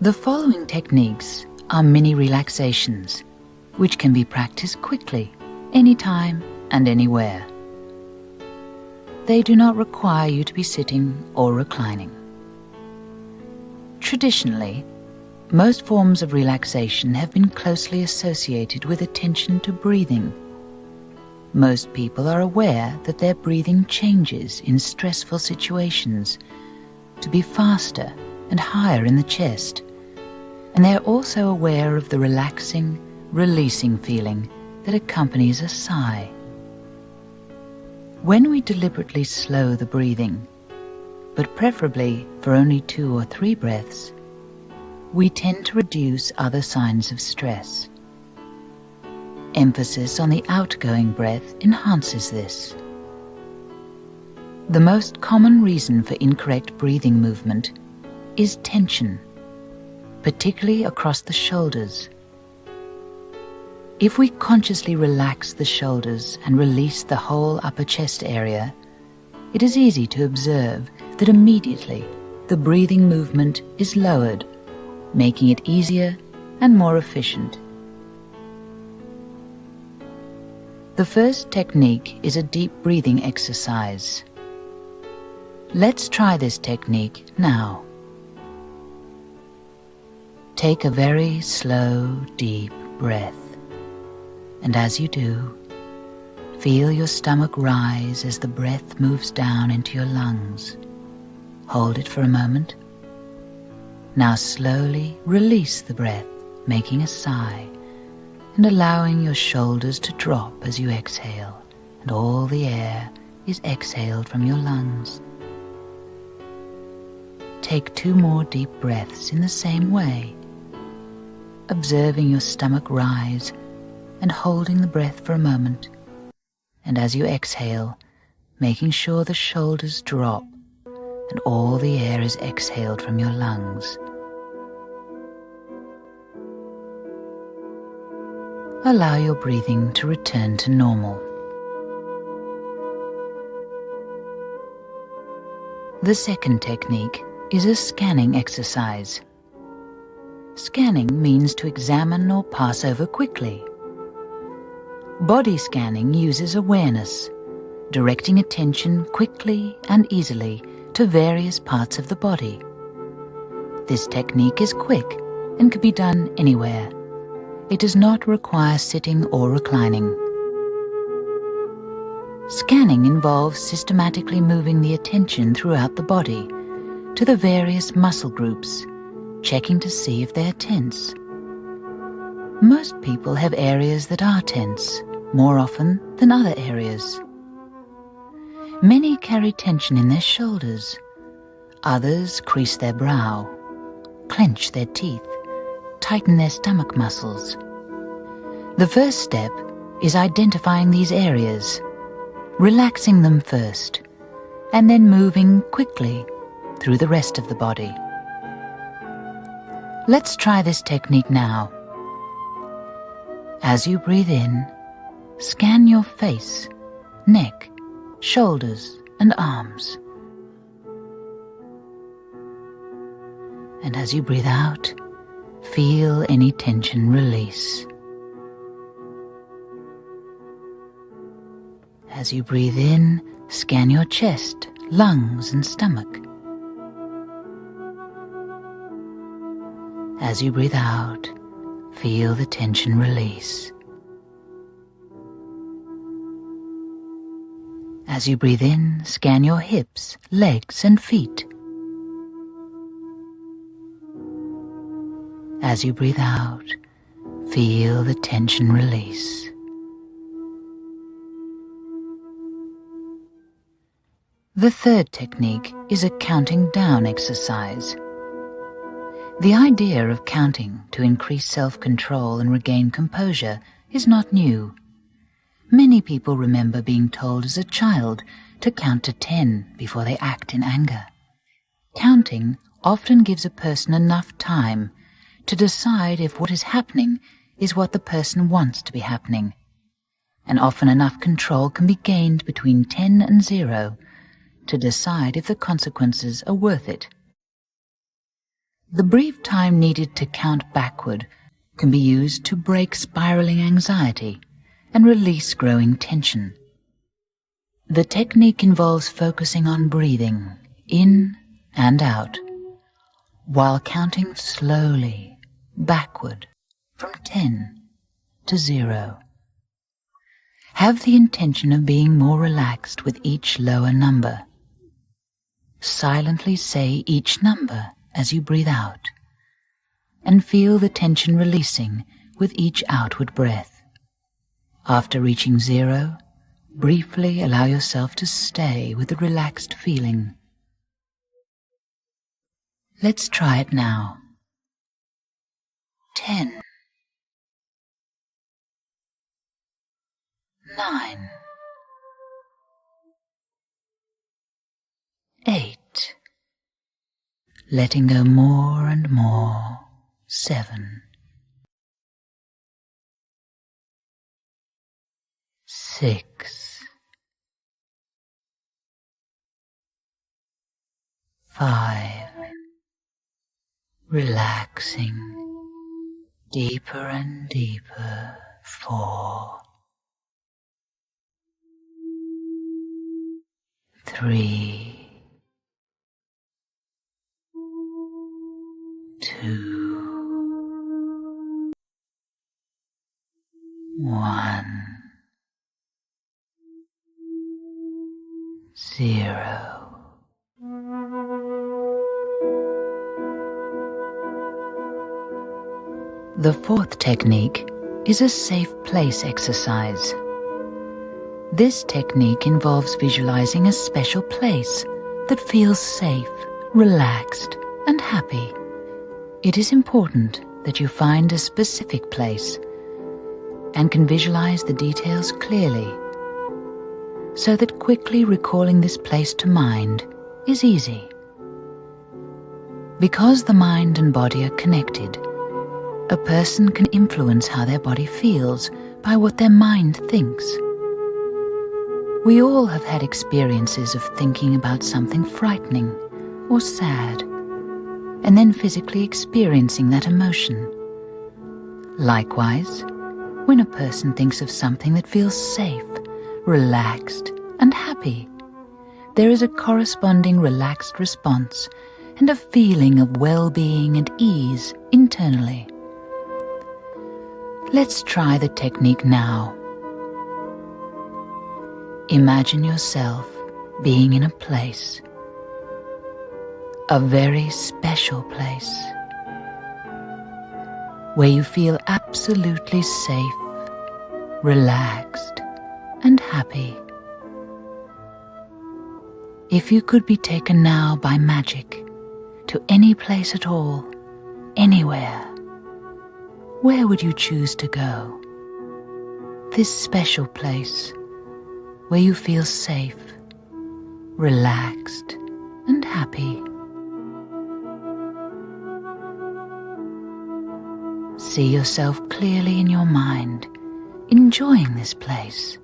The following techniques are mini relaxations, which can be practiced quickly, anytime and anywhere. They do not require you to be sitting or reclining. Traditionally, most forms of relaxation have been closely associated with attention to breathing. Most people are aware that their breathing changes in stressful situations to be faster and higher in the chest, and they are also aware of the relaxing, releasing feeling that accompanies a sigh. When we deliberately slow the breathing, but preferably for only 2 or 3 breaths, we tend to reduce other signs of stress. Emphasis on the outgoing breath enhances this. The most common reason for incorrect breathing movement is tension, particularly across the shoulders. If we consciously relax the shoulders and release the whole upper chest area, it is easy to observe that immediately the breathing movement is lowered, making it easier and more efficient. The first technique is a deep breathing exercise. Let's try this technique now. Take a very slow, deep breath, and as you do, feel your stomach rise as the breath moves down into your lungs. Hold it for a moment. Now slowly release the breath, making a sigh, and allowing your shoulders to drop as you exhale, and all the air is exhaled from your lungs. Take 2 more deep breaths in the same way, observing your stomach rise and holding the breath for a moment, and as you exhale, making sure the shoulders drop and all the air is exhaled from your lungs. Allow your breathing to return to normal. The second technique is a scanning exercise. Scanning means to examine or pass over quickly. Body scanning uses awareness, directing attention quickly and easily to various parts of the body. This technique is quick and can be done anywhere. It does not require sitting or reclining. Scanning involves systematically moving the attention throughout the body to the various muscle groups, checking to see if they are tense. Most people have areas that are tense more often than other areas. Many carry tension in their shoulders. Others crease their brow, clench their teeth, tighten their stomach muscles. The first step is identifying these areas, relaxing them first, and then moving quickly through the rest of the body. Let's try this technique now. As you breathe in, scan your face, neck, shoulders, and arms. And as you breathe out, feel any tension release. As you breathe in, scan your chest, lungs, and stomach. As you breathe out, feel the tension release. As you breathe in, scan your hips, legs, and feet. As you breathe out, feel the tension release. The third technique is a counting down exercise. The idea of counting to increase self-control and regain composure is not new. Many people remember being told as a child to count to 10 before they act in anger. Counting often gives a person enough time to decide if what is happening is what the person wants to be happening, and often enough control can be gained between 10 and 0 to decide if the consequences are worth it. The brief time needed to count backward can be used to break spiraling anxiety and release growing tension. The technique involves focusing on breathing in and out, while counting slowly backward from 10 to 0. Have the intention of being more relaxed with each lower number. Silently say each number as you breathe out, and feel the tension releasing with each outward breath. After reaching 0, briefly allow yourself to stay with the relaxed feeling. Let's try it now. 10, 9, 8, letting go more and more, 7, 6, 5, relaxing deeper and deeper, 4, 3, 2, 1, 0. The fourth technique is a safe place exercise. This technique involves visualizing a special place that feels safe, relaxed, and happy. It is important that you find a specific place and can visualize the details clearly, so that quickly recalling this place to mind is easy. Because the mind and body are connected, a person can influence how their body feels by what their mind thinks. We all have had experiences of thinking about something frightening or sad, and then physically experiencing that emotion. Likewise, when a person thinks of something that feels safe, relaxed, and happy, there is a corresponding relaxed response and a feeling of well-being and ease internally. Let's try the technique now. Imagine yourself being in a place, a very special place, where you feel absolutely safe, relaxed, and happy. If you could be taken now by magic to any place at all, anywhere, where would you choose to go? This special place where you feel safe, relaxed, and happy. See yourself clearly in your mind, enjoying this place.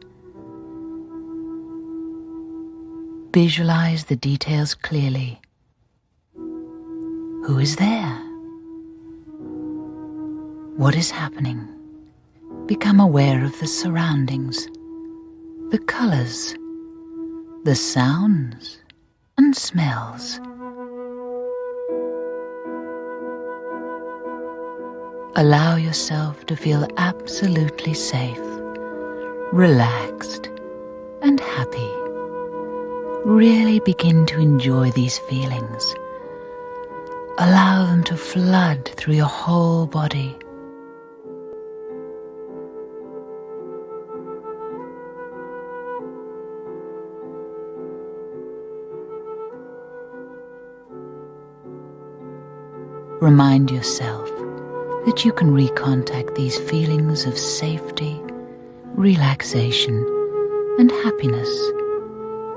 Visualize the details clearly. Who is there? What is happening? Become aware of the surroundings, the colors, the sounds and smells. Allow yourself to feel absolutely safe, relaxed, and happy. Really begin to enjoy these feelings. Allow them to flood through your whole body. Remind yourself that you can recontact these feelings of safety, relaxation, and happiness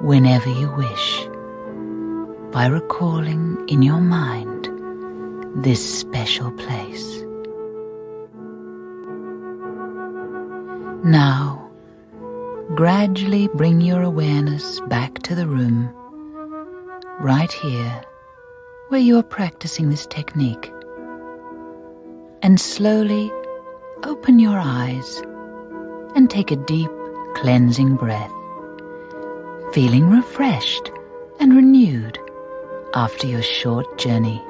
whenever you wish, by recalling in your mind this special place. Now, gradually bring your awareness back to the room, right here, where you are practicing this technique, and slowly open your eyes and take a deep, cleansing breath, feeling refreshed and renewed after your short journey.